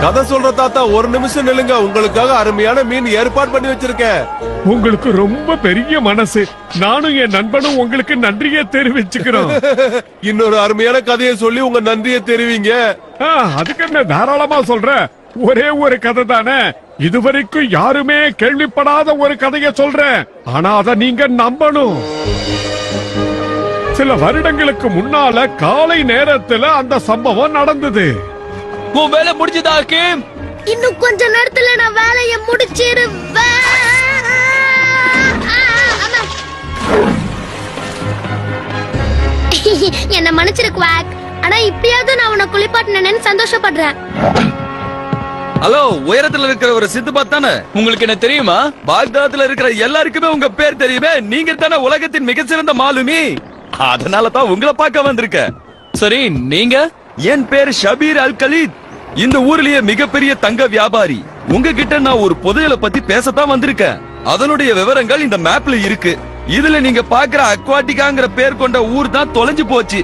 கதை சொல்ற தாத்தா, ஒரு நிமிஷம் நில்லுங்க. உங்களுக்காக அருமையான மீன் ஏற்பாடு பண்ணி வச்சிருக்கேன். உங்களுக்கு ரொம்ப பெரிய மனசு. நானும் என் நண்பனும் உங்களுக்கு நன்றியை தெரிவிச்சுக்கிறோம். இன்னொரு அருமையான கதையை சொல்லி உங்க நன்றியை தெரிவிங்க. அதுக்கு என்ன, தாராளமா சொல்ற. ஒரே ஒரு கதை தானே, இதுவரைக்கும் யாருமே கேள்விப்படாத ஒரு கதையை சொல்றேன். ஆனா அத நீங்க நம்பணும். சில வருடங்களுக்கு முன்னால காலை நேரத்துல அந்த சம்பவம் நடந்தது. உன் வேலை முடிஞ்சதா ஹக்கீம்? இன்னும் கொஞ்ச நேரத்துல நான் வேலையை முடிச்சிருவேன். என்ன மன்னிச்சிரு குவாக். ஆனா இப்பயாவது நான் உன்னை குளிப்பாட்டினேன்னு சந்தோஷப்படுறேன். ஹலோ, உயரத்துல இருக்கிற ஒரு சித்துபாத் தானே? உங்களுக்கு என்ன தெரியுமா? பாக்தாத்ல இருக்கிற எல்லாருக்குமே உங்க பேர் தெரியுமே. நீங்க தானே உலகத்தின் மிக சிறந்த மாலுமி. அதனால தான் உங்களை பார்க்க வந்திருக்க. சரி, நீங்க? என் பேர் ஷபீர் அல் கலீத். இந்த ஊர்லயே மிகப்பெரிய தங்க வியாபாரி. உங்ககிட்ட நான் ஒரு புதையலை பத்தி பேசத்தான் வந்திருக்கேன். அதனுடைய விவரங்கள் இந்த மேப்ல இருக்கு. இதுல நீங்க பாக்குற அக்வாட்டிகாங்கிற பேர் கொண்ட ஊர் தான் தொலைஞ்சு போச்சு.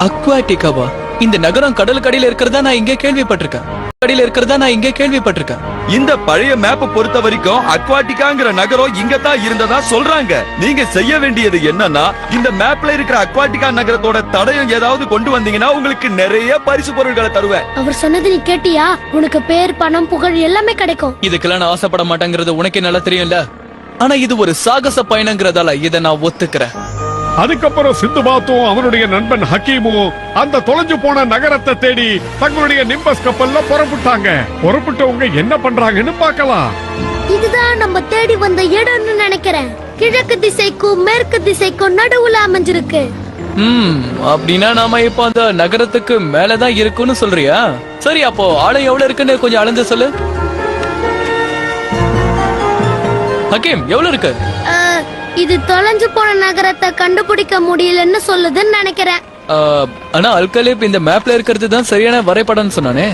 அக்வாட்டிகாவா? இந்த நகரம் கடலுக்கடியில இருக்கிறதா நான் இங்கே கேள்விப்பட்டிருக்கேன். இந்த பழைய மேப்பை பொறுத்த வரைக்கும் அக்வாட்டிகாங்கிற நகரம் இங்க தான் இருந்ததா சொல்றாங்க. நீங்க செய்ய வேண்டியது என்னன்னா, இந்த மேப்ல இருக்கிற அக்வாட்டிகா நகரத்தோட தடயம் ஏதாவது கொண்டு வந்தீங்கன்னா உங்களுக்கு நிறைய பரிசு பொருட்களை தருவேன். அவர் சொன்னது நீ கேட்டியா? உனக்கு பேர், பணம், புகழ் எல்லாமே கிடைக்கும். இதுக்கெல்லாம் நான் ஆசைப்பட மாட்டேங்கிறது உனக்கே நல்லா தெரியும்ல. ஆனா இது ஒரு சாகச பயணங்கிறதால இதை நான் ஒத்துக்கிறேன். அதுக்கப்புறம் சிந்துபாத்தும் அவனுடைய நண்பன் ஹக்கீமும் அந்த தொலைஞ்சு போன நகரத்தை தேடி தங்களுடைய நிம்பஸ் கப்பல்ல புறப்பட்டவங்க என்ன பண்றாங்கன்னு பார்க்கலாம். இதுதான் நம்ம தேடி வந்த இடம்னு நினைக்கிறேன். கிழக்கு திசைக்கும் மேற்கு திசைக்கும் நடுவுல அமைஞ்சிருக்கு. அப்படின்னா நாம இப்ப அந்த நகரத்துக்கு மேலதான் இருக்குன்னு சொல்றியா? சரி, அப்போ ஆழம் எவ்வளவு இருக்குன்னு கொஞ்சம் அளந்து சொல்லு. ஹக்கீம், எவ்வளவு இருக்கு? இது தொலைஞ்சு போன நகரத்தை கண்டுபிடிக்க முடியலன்னு சொல்லுதுன்னு நினைக்கிறேன். ஆனா அல்கலேப் இந்த மேப்ல இருக்கிறது தான் சரியான வரைபடம்னு சொன்னானே.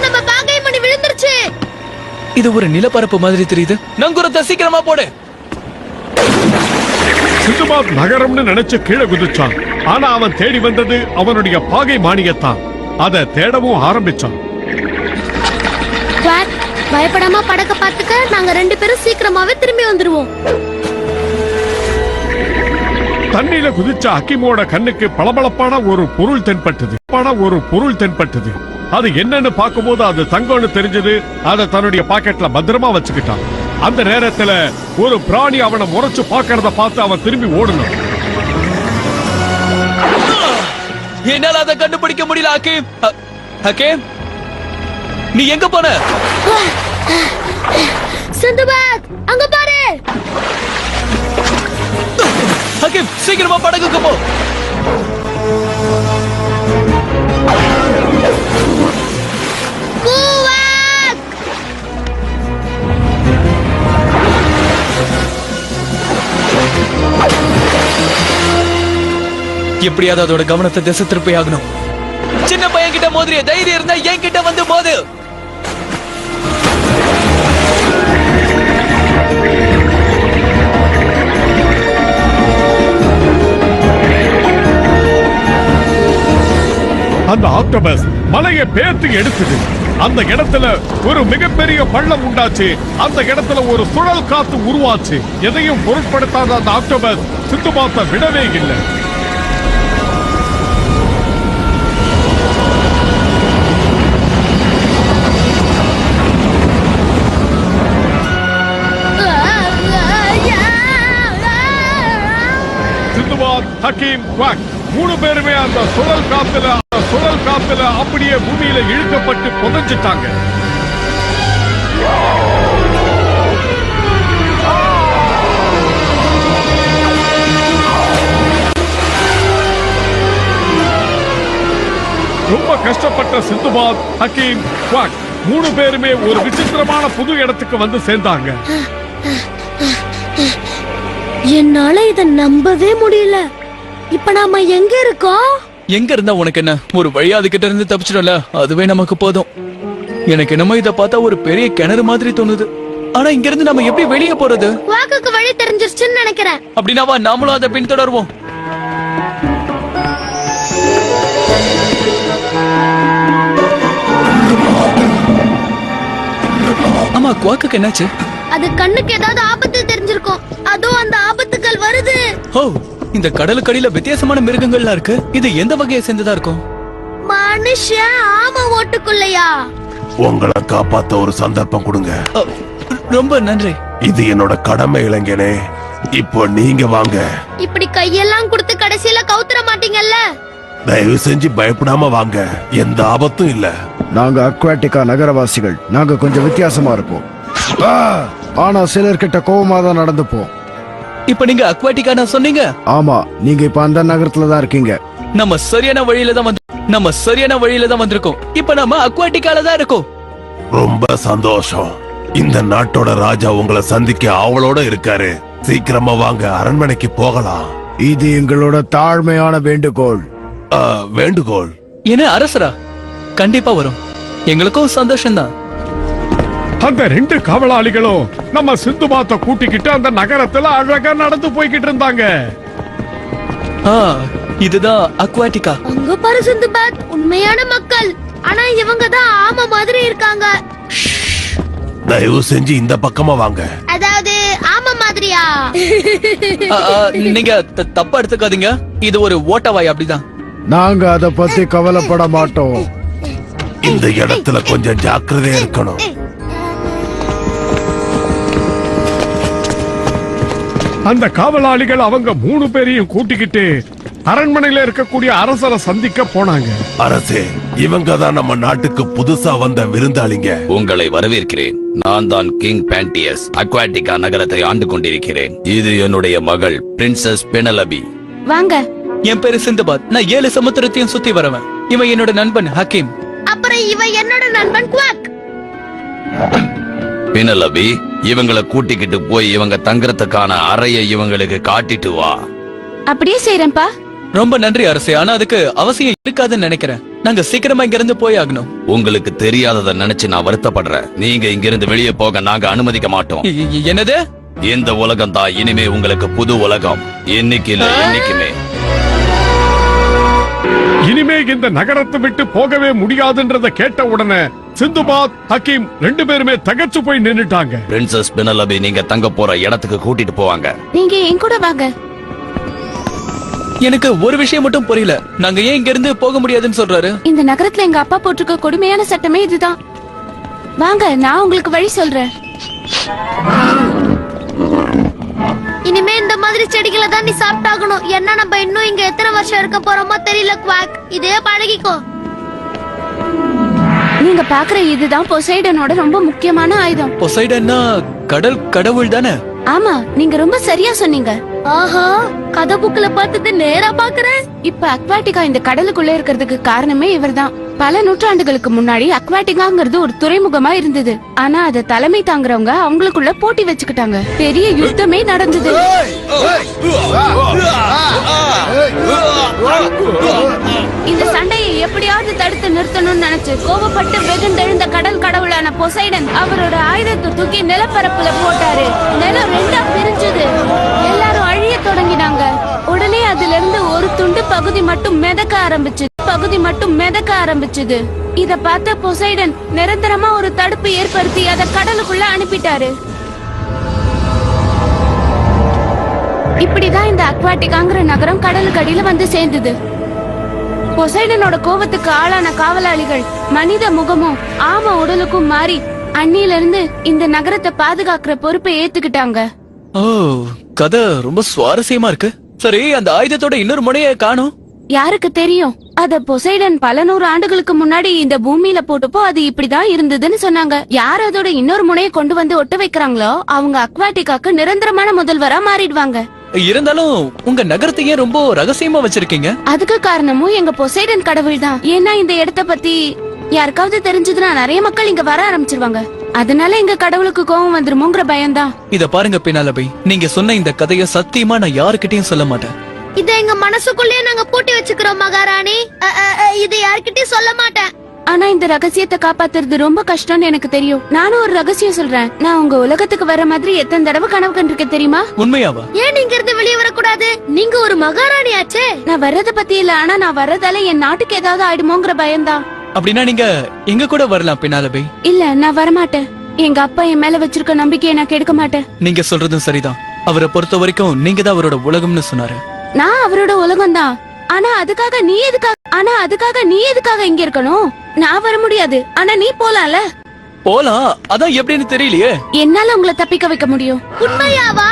நம்ம பாகை மணி விழுந்துருச்சு. இது ஒரு நிலப்பரப்பு மாதிரி தெரியுது. நங்குரத்தை சீக்கிரமா போடு. சிந்துபாத் நகரம்னு நினைச்சு கீழே குதிச்சான். ஆனா அவன் தேடி வந்தது அவனுடைய பாகை மாணியத்தான். அதை தேடவும் ஆரம்பிச்சான். பயப்படாம படக்க பாத்துக்க. நாங்க 2 பேரும் சீக்கிரமாவே திரும்பி வந்துருவோம். தண்ணியில குதிச்ச ஹக்கீமோட கண்ணுக்கு பளபளப்பான ஒரு பொருள் தென்பட்டது. அது என்னன்னு பார்க்கும்போது அது தங்கம்னு தெரிஞ்சது. அதை தன்னுடைய பாக்கெட்ல பத்திரமா வச்சுக்கிட்டான். அந்த நேரத்துல ஒரு பிராணி அவனை முறைச்சு பாக்கிறத பார்த்து அவன் திரும்பி ஓடணும். என்னால அதை கண்டுபிடிக்க முடியல ஹக்கீம். ஹக்கீம், நீ எங்க போன? சிந்துபாத், அங்க பாரு. ஹக்கீம், சீக்கிரமா படகுக்கு போ. எப்படியாவது அதோட கவனத்தை திசை திருப்பி ஆகணும். சின்ன பையன் கிட்ட மோதிரிய தைரியம் இருந்தா என் கிட்ட வந்து மோது. அந்த ஆக்டோபஸ் மலையை பேர்த்து எடுத்தது. அந்த இடத்துல ஒரு மிகப்பெரிய பள்ளம் உண்டாச்சு. அந்த இடத்துல ஒரு சுழல் காத்து உருவாச்சு. எதையும் பொருட்படுத்தாத அந்த ஆக்டோபஸ் சிந்துபாத்தை விடவே இல்லை. சிந்துபாத், ஹக்கீம், குவாக் 3 பேருமே அந்த சுழல் காத்துல அப்படியே பூமியில இழுக்கப்பட்டு புதைஞ்சிட்டாங்க. ரொம்ப கஷ்டப்பட்ட சிந்துபாத், ஹக்கீம், குவாக் 3 பேருமே ஒரு விசித்திரமான புது இடத்துக்கு வந்து சேர்ந்தாங்க. என்னால இத நம்பவே முடியல. இப்ப நாம எங்க இருக்கோம்? எங்க இருந்தா உனக்கு என்ன? ஒரு வழியா அதுகிட்ட இருந்து தப்பிச்சிடும்ல, அதுவே நமக்கு போதும். எனக்கு என்னமோ இத பார்த்தா ஒரு பெரிய கிணறு மாதிரி தோணுது. ஆனா இங்க இருந்து நம்ம எப்படி வெளியே போறது? வாக்குக்கு வழி தெரிஞ்சிருச்சுன்னு நினைக்கிறேன். அப்படின்னா வா, நாமளும் அதை பின்தொடர்வோம். குவாக்குக்கு என்னாச்சு? அது கண்ணுக்கு ஏதாவது ஆபத்து தெரிஞ்சிருக்கும். அதோ அந்த ஆபத்துகள் வருது. ஓ, இந்த கடலுக்கடியில வித்தியாசமான மிருகங்கள்லாம் இருக்கு. இது எந்த வகையை சேர்ந்ததா இருக்கும்? மனுஷன் ஆமை ஓட்டுக்குள்ளையா? உங்களை காப்பாத்த ஒரு சந்தர்ப்பம் கொடுங்க. அ, ரொம்ப நன்றி. இது என்னோட கடமை இளைஞனே. இப்போ நீங்க வாங்க. இப்படி கையெல்லாம் கொடுத்து கடைசியில கவுத்துற மாட்டீங்கல்ல? தயவு செஞ்சு பயப்படாம வாங்க. எந்த ஆபத்தும் இல்ல. நாங்க அக்வாட்டிகா நகரவாசிகள். நாங்க கொஞ்சம் வித்தியாசமா இருப்போம். ஆனா சிலர்கிட்ட கோவமா தான் நடந்துப்போம். இப்ப நீங்க அக்வாட்டிக்கான சொன்னீங்க. ஆமா, நீங்க இப்ப அந்த நகரத்துல தான் இருக்கீங்க. நம்ம சரியான வழியில தான் வந்திருக்கோம். இப்ப நம்ம அக்வாட்டிக்கால தான் இருக்கோம். ரொம்ப சந்தோஷம். இந்த நாட்டோட ராஜா உங்களை சந்திக்க ஆவலோட இருக்காரு. சீக்கிரமா வாங்க, அரண்மனைக்கு போகலாம். இது எங்களோட தாழ்மையான வேண்டுகோள். வேண்டுகோள்? என்ன அரசரா? கண்டிப்பா வரும். எங்களுக்கும் சந்தோஷம்தான். அந்த 2 காவலாளிகளும் நம்ம சிந்துபாத்தை கூட்டிக்கிட்டு அந்த நகரத்துல அழகா நடந்து போய்கிட்டு இருந்தாங்க. இதுதான் அக்வாட்டிகா. அங்க பாரு சிந்துபாத், உண்மையான மக்கள். ஆனா இவங்க தான் ஆமை மாதிரி இருக்காங்க. தயவு செஞ்சு இந்த பக்கமா வாங்க. அதாவது ஆமை மாதிரியா? நீங்க தப்பா எடுத்துக்காதீங்க. இது ஒரு ஓட்டவாய், அப்படிதான். நாங்க அத பத்தி கவலைப்பட மாட்டோம். இந்த இடத்துல கொஞ்சம் ஜாக்கிரதையா இருக்கணும். அந்த காவலாளிகள் அவங்க 3 பேரையும் கூட்டிக்கிட்டு அரண்மனையில இருக்கக்கூடிய அரசரை சந்திக்க போனாங்க. அரசே, இவங்க தான் நம்ம நாட்டுக்கு புதுசா வந்த விருந்தாளிங்க. உங்களை வரவேற்கிறேன். நான் தான் கிங் பேண்டியஸ். அக்வாட்டிகா நகரத்தை ஆண்டு கொண்டிருக்கிறேன். இது என்னுடைய மகள் பிரின்சஸ் பெனலபி. வாங்க. என் பேரு சிந்துபாத். நான் 7 சமுத்திரத்தையும் சுத்தி வரவன். இவன் என்னோட நண்பன் ஹக்கீம். அப்புறம் இவன் என்னோட நண்பன் குவாக். பெனலபி, இவங்களை கூட்டிக்கிட்டு போய் இவங்க தங்கறதுக்கான அறையை இவங்களுக்கு காட்டிட்டு வா. அப்படியே செய்யறேன்பா. ரொம்ப நன்றி அரசே. ஆனா அதுக்கு அவசியம் இருக்காதுன்னு நினைக்கிறேன். நாங்க சீக்கிரமா இங்க இருந்து போய் ஆகணும். உங்களுக்கு தெரியாததை நினைச்சு நான் வருத்தப்படுறேன். நீங்க இங்க இருந்து வெளியே போக நாங்க அனுமதிக்க மாட்டோம். என்னது? இந்த உலகம் தான் இனிமே உங்களுக்கு புது உலகம். என்னைக்கு இல்ல, என்னைக்குமே. இனிமே இந்த நகரத்தை விட்டு போகவே முடியாதுன்றத கேட்ட உடனே சிந்துபாத், ஹக்கீம் 2 பேருமே தகச்சு போய் நின்னுட்டாங்க. பிரின்சஸ் பெனலபி நீங்க தங்க போற இடத்துக்கு கூட்டிட்டு போவாங்க. நீங்க என் கூட வாங்க. எனக்கு ஒரு விஷயம் மட்டும் புரியல. நாங்க ஏன் இங்க இருந்து போக முடியாதுன்னு சொல்றாரு? இந்த நகரத்துல எங்க அப்பா போட்டிருக்க கொடுமையான சட்டமே இதுதான். வாங்க, நான் உங்களுக்கு வழி சொல்றேன். இனிமே இந்த மாதிரி செடிகளை தான் நீ சாப்பிட்டாகணும். ஏன்னா நம்ம இன்னும் இங்க எத்தனை வருஷம் இருக்க போறோமோ தெரியல குவாக். இதே பழகிக்கோ. நீங்க பாக்குற இதுதான் பொசைடனோட ரொம்ப முக்கியமான ஆயுதம். பொசைடன்னா கடல் கடவுள் தானே? ஆமா, நீங்க ரொம்ப சரியா சொன்னீங்க. ஆஹா, கதை புக்ல பார்த்தது நேரா பாக்குறேன். இப்ப அக்வாட்டிகா இந்த கடலுக்குள்ள இருக்கிறதுக்கு காரணமே இவர்தான். பல நூற்றாண்டுகளுக்கு முன்னாடி அக்வாட்டிகாங்கிறது ஒரு துறைமுகமா இருந்தது. ஆனா அதை தலைமை தாங்குறவங்க அவங்களுக்குள்ள போட்டி வச்சுக்கிட்டாங்க. பெரிய யுத்தமே நடந்தது. இந்த சண்டையை எப்படியாவது தடுத்து நிறுத்தணும்னு நினைச்சு கோபப்பட்டு வெகுண்டெழுந்த கடல் கடவுளான பொசைடன் அவரோட ஆயுதத்தை தூக்கி நிலப்பரப்புல போட்டாரு. நிலம் 2ஆ பிரிஞ்சது. எல்லாரும் அழிய தொடங்கினாங்க. உடனே அதுல இருந்து ஒரு துண்டு பகுதி மட்டும் மிதக்க ஆரம்பிச்சது. இத பார்த்த பொசைடன் நிரந்தரமா ஒரு தடுப்பு ஏற்படுத்தி அத கடலுக்குள்ள அனுப்பிட்டாரு. இப்படிதான் இந்த அக்வாட்டிகாங்கிற நகரம் கடலுக்கு அடியில வந்து சேர்ந்தது. பொசைடனோட கோபத்துக்கு ஆளான காவலாளிகள் மனித முகமும் ஆம உடலுக்கும் மாறி அன்னில இருந்து இந்த நகரத்தை பாதுகாக்கிற பொறுப்பை ஏத்துக்கிட்டாங்க. ஓ, கதை ரொம்ப சுவாரஸ்யமா இருக்கு. சரி, அந்த ஆயுதத்தோட இன்னொரு முனைய காணோம். யாருக்கு தெரியும்? அத பொசைடன் பல 100 ஆண்டுகளுக்கு முன்னாடி இந்த பூமியில போட்டப்போ அது இப்படிதான் இருந்ததுன்னு சொன்னாங்க. யார் அதோட இன்னொரு முனையை கொண்டு வந்து ஒட்ட வைக்கிறாங்களோ அவங்க அக்வாட்டிகாக்கு நிரந்தரமான முதல்வரா மாறிடுவாங்க. இருந்தாலும் உங்க நகரத்தையே ரொம்ப ரகசியமா வச்சிருக்கீங்க. அதுக்கு காரணமும் எங்க பொசைடன் கடவுள் தான். ஏன்னா இந்த இடத்த பத்தி யாருக்காவது தெரிஞ்சதுன்னா நிறைய மக்கள் இங்க வர ஆரம்பிச்சிருவாங்க. அதனால எங்க கடவுளுக்கு கோபம் வந்துருமோங்கிற பயம்தான். இத பாருங்க பெனாலபி, நீங்க சொன்ன இந்த கதைய சத்தியமா நான் யாருக்கிட்டையும் சொல்ல மாட்டேன். இத எங்க மனசுக்குள்ளேயே நாங்க பூட்டி வச்சுக்கிறோம் மகாராணி. இது யார்கிட்டயும் சொல்ல மாட்டேன். ஆனா இந்த ரகசியத்தை காப்பாத்துறது ரொம்ப கஷ்டம்னு எனக்கு தெரியும். நானும் ஒரு ரகசியம் சொல்றேன். நான் உங்க உலகத்துக்கு வர மாதிரி எத்தனை தடவை கனவு கண்டிருக்கேன் தெரியுமா? உண்மையாவா? ஏன் நீங்க இருந்து வெளியே வரக்கூடாது? நீங்க ஒரு மகாராணி ஆச்சே. நான் வர்றத பத்தி இல்ல, ஆனா நான் வர்றதால என் நாட்டுக்கு ஏதாவது ஆயிடுமோங்கிற பயம்தான். அப்படின்னா நீங்க எங்க கூட வரலாம் பெனாலபி. இல்ல, நான் வரமாட்டேன். எங்க அப்பா என் மேல வச்சிருக்க நம்பிக்கையை நான் கெடுக்க மாட்டேன். நீங்க சொல்றதும் சரிதான். அவரை பொறுத்த வரைக்கும் நீங்க தான் அவரோட உலகம்னு சொன்னாரு. நான் அவரோட உலகம் தான். ஆனா அதுக்காக நீ எதுக்காக இங்க இருக்கணும்? நான் வர முடியாது. ஆனா நீ போலாம்ல. போலாம், அதான் எப்படின்னு தெரியலையே. என்னால உங்களை தப்பிக்க வைக்க முடியும். உண்மையாவா?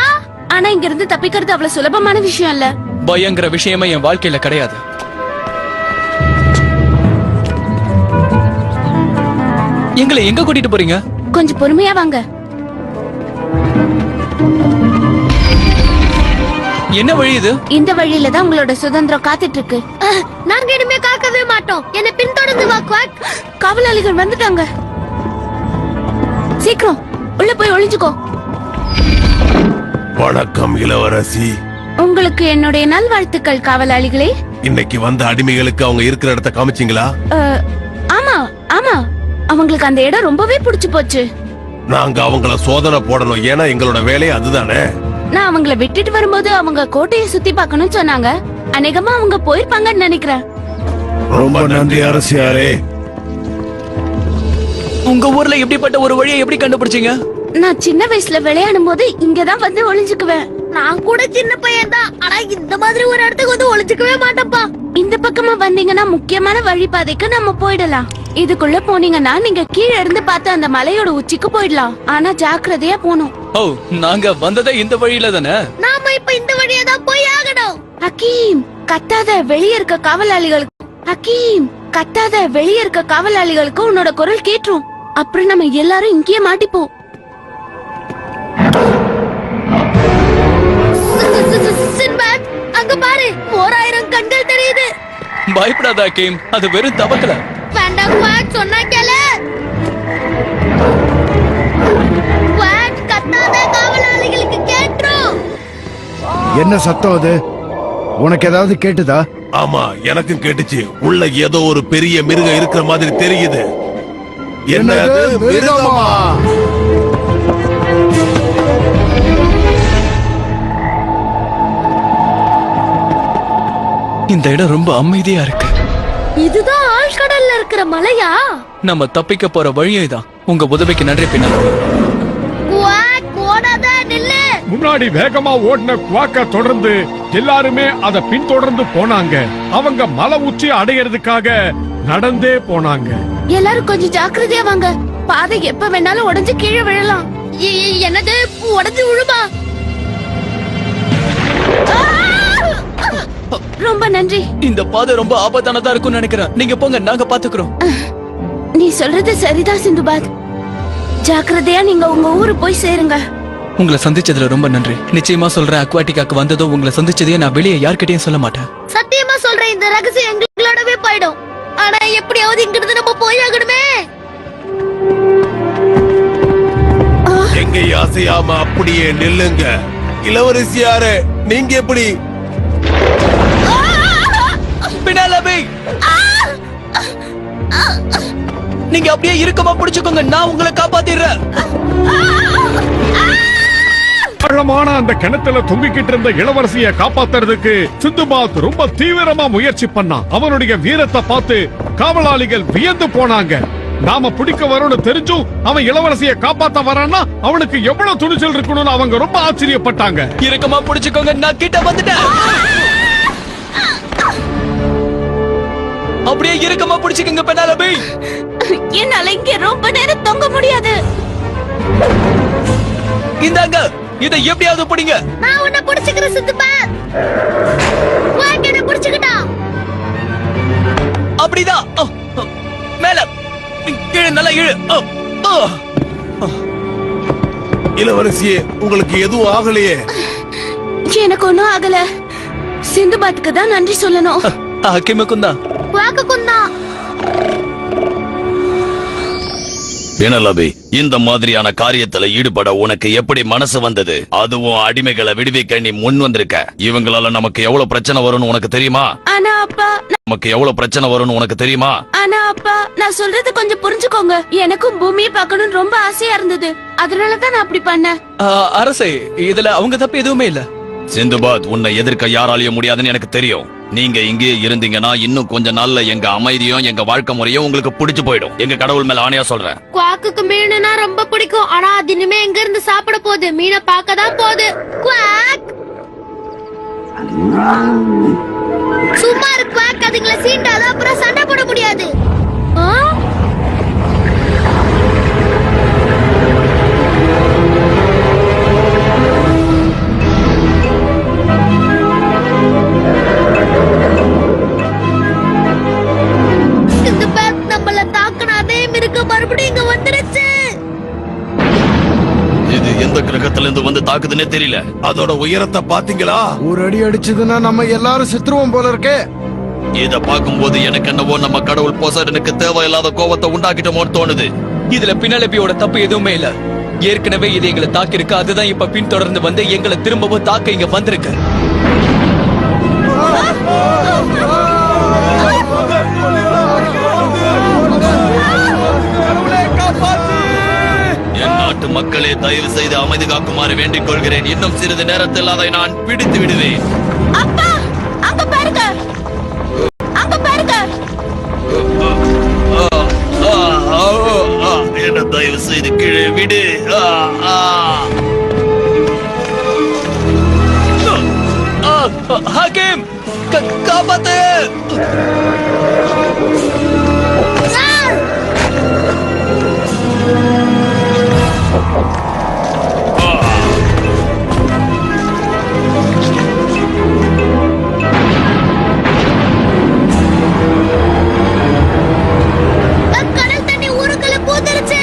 ஆனா இங்க இருந்து தப்பிக்கிறது அவ்வளவு சுலபமான விஷயம் இல்ல. பயங்கர விஷயமே என் வாழ்க்கையில கிடையாது. எங்களை எங்க கூட்டிட்டு போறீங்க? கொஞ்சம் பொறுமையா வாங்க. என்ன வழி இது? இந்த வழியில தான் உங்களோட சுதந்திரம் காத்துட்டு இருக்கு. நாங்க இனிமே காக்கவே மாட்டோம். என்னை பின்தொடர்ந்து வா குவாக். காவலாளிகள் வந்துட்டாங்க. சீக்கிரம் உள்ள போய் ஒளிஞ்சுக்கோ. வணக்கம் இளவரசி. உங்களுக்கு என்னுடைய நல்வாழ்த்துக்கள் காவலாளிகளே. இன்னைக்கு வந்த அடிமைகளுக்கு அவங்க இருக்கிற இடத்த காமிச்சீங்களா? ஆமா ஆமா, அவங்களுக்கு அந்த இடம் ரொம்பவே பிடிச்சு போச்சு. நாங்க அவங்கள சோதனை போடணும், ஏன்னா எங்களோட வேலை அதுதானே. நான் அவங்கள விட்டுட்டு வரும்போது அவங்க கோட்டையை சுத்தி பார்க்கணும்னு சொன்னாங்க. அநேகமா அவங்க போயிருப்பாங்கன்னு நினைக்கிறேன். ரொம்ப நன்றி அரசியாரே. உங்க ஊர்ல இப்படிப்பட்ட ஒரு வழியை எப்படி கண்டுபிடிச்சீங்க? நான் சின்ன வயசுல விளையாடும் போது இங்கதான் வந்து ஒளிஞ்சுக்குவேன். நான் கூட சின்ன பையன் தான். ஆனா இந்த மாதிரி ஒரு இடத்துக்கு வந்து ஒளிஞ்சுக்கவே மாட்டேன்ப்பா. இந்த பக்கமா வந்தீங்கன்னா முக்கியமான வழிபாதைக்கு நம்ம போயிடலாம். இதுக்குள்ள போனீங்கன்னா நீங்க கீழே இருந்து பார்த்து அந்த மலையோட உச்சிக்கு போயிடலாம். ஆனா ஜாக்கிரதையா போகணும். ஓ, நாங்க வந்ததே இந்த வழியில தானே. நாம இப்ப இந்த வழியா தான் போய் ஆகணும். ஹக்கீம் கத்தாத, வெளியே இருக்க காவலாளிகளுக்கு. ஹக்கீம் கத்தாத, வெளியே இருக்க காவலாளிகளுக்கு உன்னோட குரல் கேட்டுரும். அப்புறம் நம்ம எல்லாரும் இங்கேயே மாட்டிப்போம். சின்பாத், அங்க பாரு, 1000 கண்கள் தெரியுது. பயப்படாத ஹக்கீம், அது வெறும் தவக்கல. வேண்டாம் குவாக், சொன்னா கேளு. குவாக், கத்தாத, காவலாளிகளுக்கு கேட்டுரும். என்ன சத்தம் அது? உனக்கு ஏதாவது கேட்டுதா? ஆமா, எனக்கும் கேட்டுச்சு. உள்ள ஏதோ ஒரு பெரிய மிருகம் இருக்கிற மாதிரி தெரியுது. என்னது மிருகமா? இந்த இடம் ரொம்ப அமைதியா இருக்கு. இதுதான் ஆழ்கடல்ல இருக்கிற மலையா? நம்ம தப்பிக்க போற வழியே தான். உங்க உதவிக்கு நன்றி பின்னால். குவாக், ஓடாத, நில்லு. முன்னாடி வேகமா ஓடின குவாக்க தொடர்ந்து எல்லாருமே அத பின்தொடர்ந்து போனாங்க. அவங்க மலை உச்சி அடையறதுக்காக நடந்தே போனாங்க. எல்லாரும் கொஞ்சம் ஜாக்கிரதையா வாங்க. பாதை எப்ப வேணாலும் உடைஞ்சு கீழே விழலாம். என்னது, உடைஞ்சு விழுமா? ரொம்ப நன்றி. இந்த பாதை ரொம்ப ஆபத்தானதா இருக்கும்னு நினைக்கிறேன். நீங்க போங்க, நாங்க பாத்துக்கிறோம். நீ சொல்றது சரிதான் சிந்துபாத். ஜாக்கிரதையா நீங்க உங்க ஊரு போய் சேருங்க. உங்களை சந்திச்சதுல ரொம்ப நன்றி. நிச்சயமா சொல்றேன், அக்வாட்டிக்காக்கு வந்ததும் உங்களை சந்திச்சதையே நான் வெளியே யார்கிட்டயும் சொல்ல மாட்டேன். சத்தியமா சொல்றேன், இந்த ரகசியம் எங்களோடவே போயிடும். ஆனா எப்படியாவது இங்கிருந்து நம்ம போய் ஆகணுமே. எங்க அசையாம அப்படியே நில்லுங்க. இளவரசியாரே, நீங்க எப்படி? பினாலபி, நீங்க அப்படியே இறுக்கமா பிடிச்சுக்கோங்க, நான் உங்களை காப்பாத்திடுறேன். ஆழமான அந்த கிணத்துல தொங்கிக்கிட்டு இருந்த இளவரசியை காப்பாத்துறதுக்கு சிந்துபாத் ரொம்ப தீவிரமா முயற்சி பண்ணான். அவனுடைய வீரத்தை பார்த்து காவலாளிகள் வியந்து போனாங்க. நாம பிடிக்க வரோம்னு தெரிஞ்சும் அவன் இளவரசியை காப்பாத்த வரான்னா அவனுக்கு எவ்வளவு துணிச்சல் இருக்கணும்னு அவங்க ரொம்ப ஆச்சரியப்பட்டாங்க. இறுக்கமா பிடிச்சுக்கோங்க, நான் கிட்ட வந்துட்டேன். அப்படியே இறுக்கமா பிடிச்சுக்கோங்க பெனாலபி. என்னால இங்க ரொம்ப நேரம் தொங்க முடியாது. இந்தாங்க, இதை எப்படியாவது பிடிங்க. நான் உன்னை பிடிச்சுக்கிறேன் சிந்துபாத். குவாக் என்ன பிடிச்சுக்கிட்டான். அப்படிதான். மேல இழு, நல்லா இழு. இளவரசியே, உங்களுக்கு எதுவும் ஆகலையே? எனக்கு ஒண்ணும் ஆகல. சிந்துபாத்துக்கு தான் நன்றி சொல்லணும். ஹக்கீமுக்கும் தான். குவாக்குக்கும் தான். பெனலபி, இந்த மாதிரியான காரியத்துல ஈடுபட உனக்கு எப்படி மனசு வந்தது? அதுவும் அடிமைகளை விடுவிக்க நீ முன் வந்திருக்க. இவங்களால நமக்கு எவ்வளவு பிரச்சனை வரும்னு உனக்கு தெரியுமா? ஆனா அப்பா நமக்கு எவ்வளவு பிரச்சனை வரும்னு உனக்கு தெரியுமா? ஆனா அப்பா, நான் சொல்றது கொஞ்சம் புரிஞ்சுக்கோங்க. எனக்கும் பூமியை பார்க்கணும்னு ரொம்ப ஆசையா இருந்தது. அதனாலதான் நான் அப்படி பண்ணேன். அரசே, இதுல அவங்க தப்பு எதுவுமே இல்ல. சிந்துபாத், உன்னை எதிர்க்க யாராலையும் முடியாதுன்னு எனக்கு தெரியும். நீங்க இங்கேயே இருந்தீங்கன்னா இன்னும் கொஞ்ச நாள்ல எங்க அமைதியும் எங்க வாழ்க்கை முறையும் உங்களுக்கு பிடிச்சு போயிடும். எங்க கடவுள் மேல ஆணையா சொல்றேன். குவாக்குக்கு மீனுனா ரொம்ப பிடிக்கும். ஆனா அது இனிமே எங்க இருந்து சாப்பிட போகுது? மீனை பார்க்க தான் போகுது. குவாக் சும்மா இரு குவாக். அதுங்களை சீண்டாத, அப்புறம் சண்டை போட முடியாது. ஆ? இந்த பேக் நம்மள தாக்குன அதே மிருகம் மறுபடியும் இங்க வந்துருச்சு. இது எந்த கிரகத்துல இருந்து வந்து தாக்குதுன்னே தெரியல. அதோட உயரத்தை பாத்தீங்களா? ஒரு அடி அடிச்சதுன்னா நம்ம எல்லாரும் செத்துருவோம் போல இருக்கே. இத பாக்கும்போது எனக்கு என்னவோ நம்ம கடவுள் போசைடனுக்கு தேவையில்லாத கோபத்தை உண்டாக்கிட்டோமோன்னு தோணுது. இதுல பின்னலபியோட தப்பு எதுவுமே இல்ல. ஏற்கனவே இது எங்களை தாக்கிருக்கு. அதுதான் இப்ப பின்தொடர்ந்து வந்து எங்களை திரும்பவும் தாக்க இங்க வந்திருக்கு. என் நாட்டு மக்களே, தயவு செய்து அமைதி காக்குமாறு வேண்டிக் கொள்கிறேன். இன்னும் சிறிது நேரத்தில் அதை நான் பிடித்து விடுவேன். அப்பா அங்க பாருங்க, அங்க பாருங்க. என்ன தயவு செய்து கீழே விடு. ஹாக்கிம், காப்பாத்து. கடல் தண்ணி ஊருக்குள்ள பூந்துருச்சு.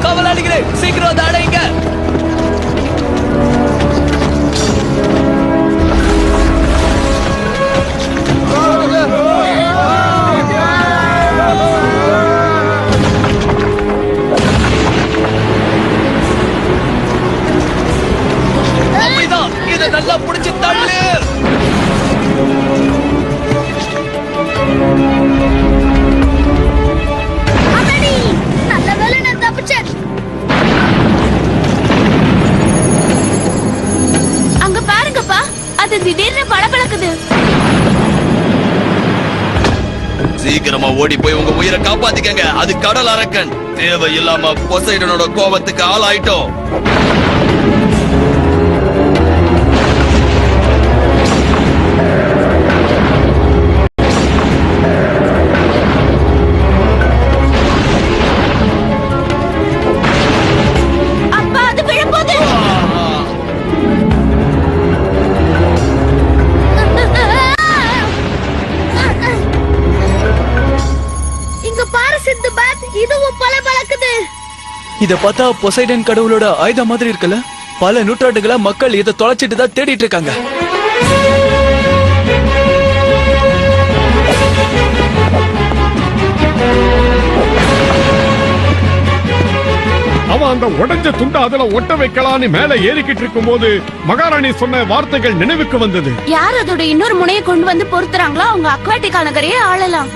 காவலாளிகளே, சீக்கிரம் அதை அடையுங்க. அப்படிதான், இதை நல்லா புடிச்சு தள்ளு. அடடி, நல்ல வேளை நான் தப்பிச்சேன். அங்க பாருங்கப்பா, அது திடீர்னு பளபளக்குது. சீக்கிரமா ஓடி போய் உங்க உயிரை காப்பாத்திக்கங்க. அது கடல் அரக்கன். தேவையில்லாம பொசைடனோட கோபத்துக்கு ஆளாயிட்டோம். அப்பா அது விழப்போகுது. இங்க பாரு சிந்துபாத், இதுவும் பளபளக்குது. இத பார்த்தா பொசைடன் கடவுளோட ஆயுதம் மாதிரி இருக்குல்ல. பல நூற்றாண்டுகளா மக்கள் இதை தொலைச்சிட்டு தான் தேடிட்டு இருக்காங்க. அவன் அந்த உடைஞ்ச துண்டை அதுல ஒட்ட வைக்கலான்னு மேல ஏறிக்கிட்டு இருக்கும் போது மகாராணி சொன்ன வார்த்தைகள் நினைவுக்கு வந்தது. யார் அதோட இன்னொரு முனையை கொண்டு வந்து பொறுத்துறாங்களோ அவங்க அக்வாட்டிக் நகரையே ஆளலாம்.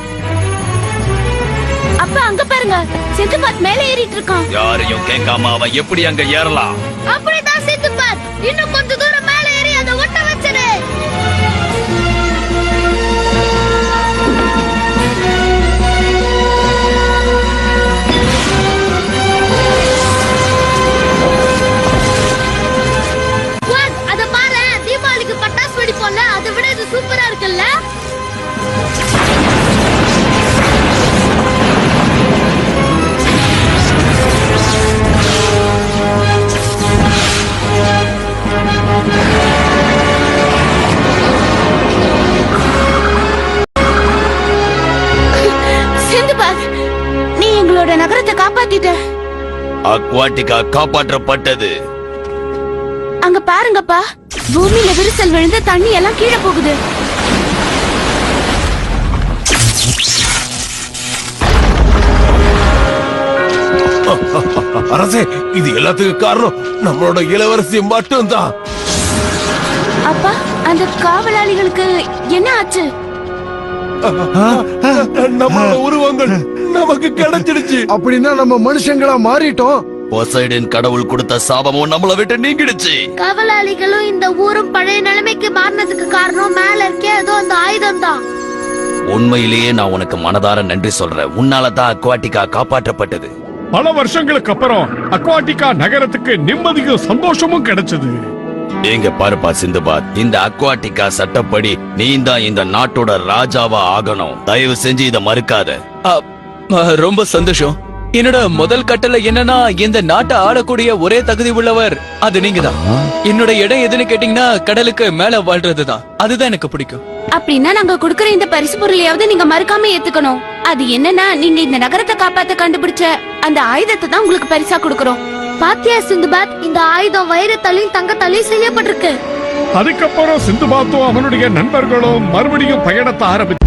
அப்பா அங்க பாருங்க, சிந்துபாத் மேலே ஏறிட்டு இருக்கான். யாரையும் கேட்காம அவன் எப்படி அங்க ஏறலாம்? அப்படிதான் சிந்துபாத், இன்னும் கொஞ்ச தூரம் மேல ஏறி அதை ஒட்ட வச்சிரு. குவாக், அத பாரு, தீபாவளிக்கு பட்டாசு வெடிப்போம்ல, அதை விட இது சூப்பரா இருக்குல்ல. சிந்துபாத், நீ எங்களோட நகரத்தை காப்பாத்திட்ட. அக்வாட்டிகா காப்பாற்றப்பட்டது. அங்க பாருங்கப்பா, பூமியில விரிசல் விழுந்து தண்ணி எல்லாம் கீழே போகுது. அரசே, இது எல்லாத்துக்கும் காரணம் நம்மளோட இளவரசி மட்டும்தான். அப்பா, அந்த காவலாளிகளுக்கு என்ன ஆச்சு? நம்மளோட உருவங்கள் நமக்கு கிடைச்சிடுச்சு. அப்படின்னா நம்ம மனுஷங்களா மாறிட்டோம். பொசைடன் கடவுள் கொடுத்த சாபமும் நம்மள விட்டு நீங்கிடுச்சு. காவலாளிகளும் இந்த ஊரும் பழைய நிலைமைக்கு மாறினதுக்கு காரணம் மேல இருக்கே ஏதோ அந்த ஆயுதம் தான். உண்மையிலேயே நான் உனக்கு மனதார நன்றி சொல்றேன். உன்னாலதான் அக்வாட்டிகா காப்பாற்றப்பட்டது. பல வருஷங்களுக்கு அப்புறம் அக்வாட்டிகா நகரத்துக்கு நிம்மதியும் சந்தோஷமும் கிடைச்சது. எங்க பாருப்பா சிந்துபாத், இந்த அக்வாட்டிகா சட்டப்படி நீ தான் இந்த நாட்டோட ராஜாவா ஆகணும். தயவு செஞ்சு இத மறுக்காத. ரொம்ப சந்தோஷம். என்னோட முதல் கட்டளை என்னன்னா, இந்த நாட்டை ஆளக்கூடிய ஒரே தகுதி உள்ளவர் அது நீங்க தான். என்னோட இடம் எதுன்னு கேட்டீங்கன்னா கடலுக்கு மேல வாழ்றதுதான். அதுதான் எனக்கு பிடிக்கும். அப்படின்னா நாங்க கொடுக்கற இந்த பரிசு பொருளையாவது நீங்க மறக்காம ஏத்துக்கணும். அது என்னன்னா, நீங்க இந்த நகரத்தை காப்பாத்த கண்டுபிடிச்ச அந்த ஆயுதத்தை தான் உங்களுக்கு பரிசா கொடுக்கறோம். பாத்தியா சிந்துபாத், இந்த ஆயுதம் வைரத்தாலையும் தங்கத்தாலையும் செய்யப்பட்டிருக்கு. அதுக்கப்புறம் சிந்துபாத்தும் அவனுடைய நண்பர்களும் மறுபடியும் பயணத்தை ஆரம்பிச்சு